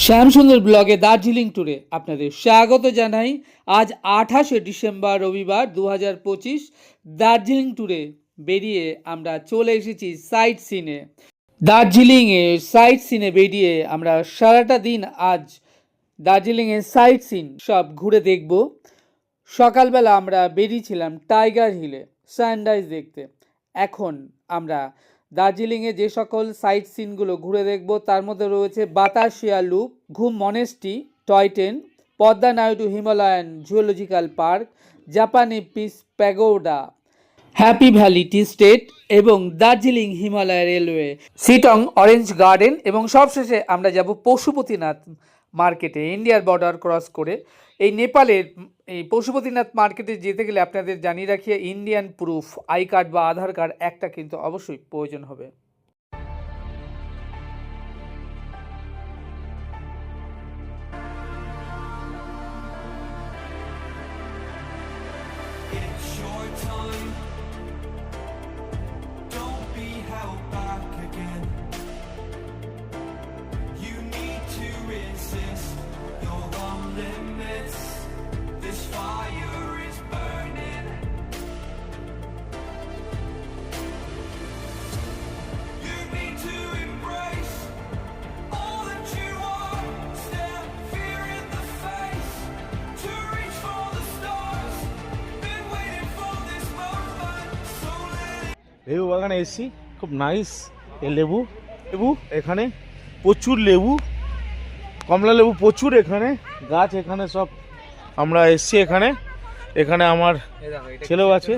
শ্যামসুন্দর ব্লগে দার্জিলিং ট্যুরে আপনাদের স্বাগত জানাই। আজ 28শে ডিসেম্বর রবিবার 2025 দার্জিলিং ট্যুরে বেরিয়ে আমরা চলে এসেছি সাইট সিনে। দার্জিলিংয়ে সাইট সিনে বেরিয়ে আমরা সারাটা দিন আজ দার্জিলিংয়ের সাইট সিন সব ঘুরে দেখব। সকালবেলা আমরা বেরিয়েছিলাম টাইগার হিলে সানরাইজ দেখতে। এখন আমরা দার্জিলিংয়ে যে সকল সাইট সিনগুলো ঘুরে দেখব তার মধ্যে রয়েছে বাতাসিয়া লুপ, ঘুম monastery, toy train, Padma Naidu Himalayan zoological park, জাপানি পিস প্যাগোডা, হ্যাপি ভ্যালি টি স্টেট এবং Darjeeling Himalaya railway, Sittong orange garden এবং সবশেষে আমরা যাব পশুপতিনাথ মার্কেটে। ইন্ডিয়ার বর্ডার ক্রস করে এই নেপালের এই পশুপতিনাথ মার্কেটে যেতে গেলে আপনাদের জানিয়ে রাখি ইন্ডিয়ান প্রুফ আই কার্ড বা আধার কার্ড একটা কিন্তু অবশ্যই প্রয়োজন হবে। লেবু বাগানে এসেছি, খুব নাইস। এই লেবু লেবু এখানে প্রচুর লেবু, কমলা লেবু প্রচুর এখানে গাছ। এখানে সব আমরা এসেছি এখানে। এখানে আমার ছেলেও আছে,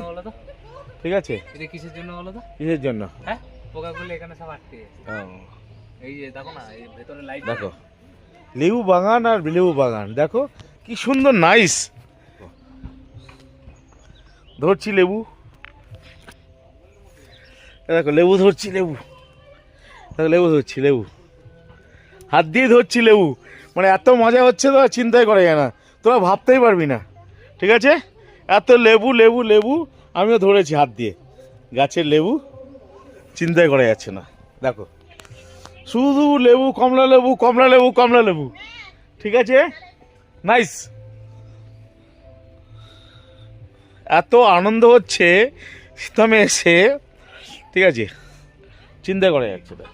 ঠিক আছে। এটা কিসের জন্য বলো তো? কিসের জন্য? হ্যাঁ, পোকাগুলো এখানে সব আটকে গেছে। এই যে দেখো না, এই ভেতরে লাইট দেখো, লেবু বাগান আর লেবু বাগান দেখো কি সুন্দর নাইস। ধরছি লেবু, দেখো লেবু ধরছি, লেবু দেখো, লেবু ধরছি, লেবু হাত দিয়ে ধরছি লেবু। মানে এত মজা হচ্ছে তো চিন্তাই করা যায় না, তোরা ভাবতেই পারবি না, ঠিক আছে। এত লেবু লেবু লেবু আমিও ধরেছি হাত দিয়ে, গাছের লেবু, চিন্তাই করা যাচ্ছে না। দেখো শুধু লেবু, কমলা লেবু, কমলা লেবু, কমলা লেবু, ঠিক আছে, নাইস। এত আনন্দ হচ্ছে শীতমে এসে, ঠিক আছে, চিন্তা করা যাচ্ছে না।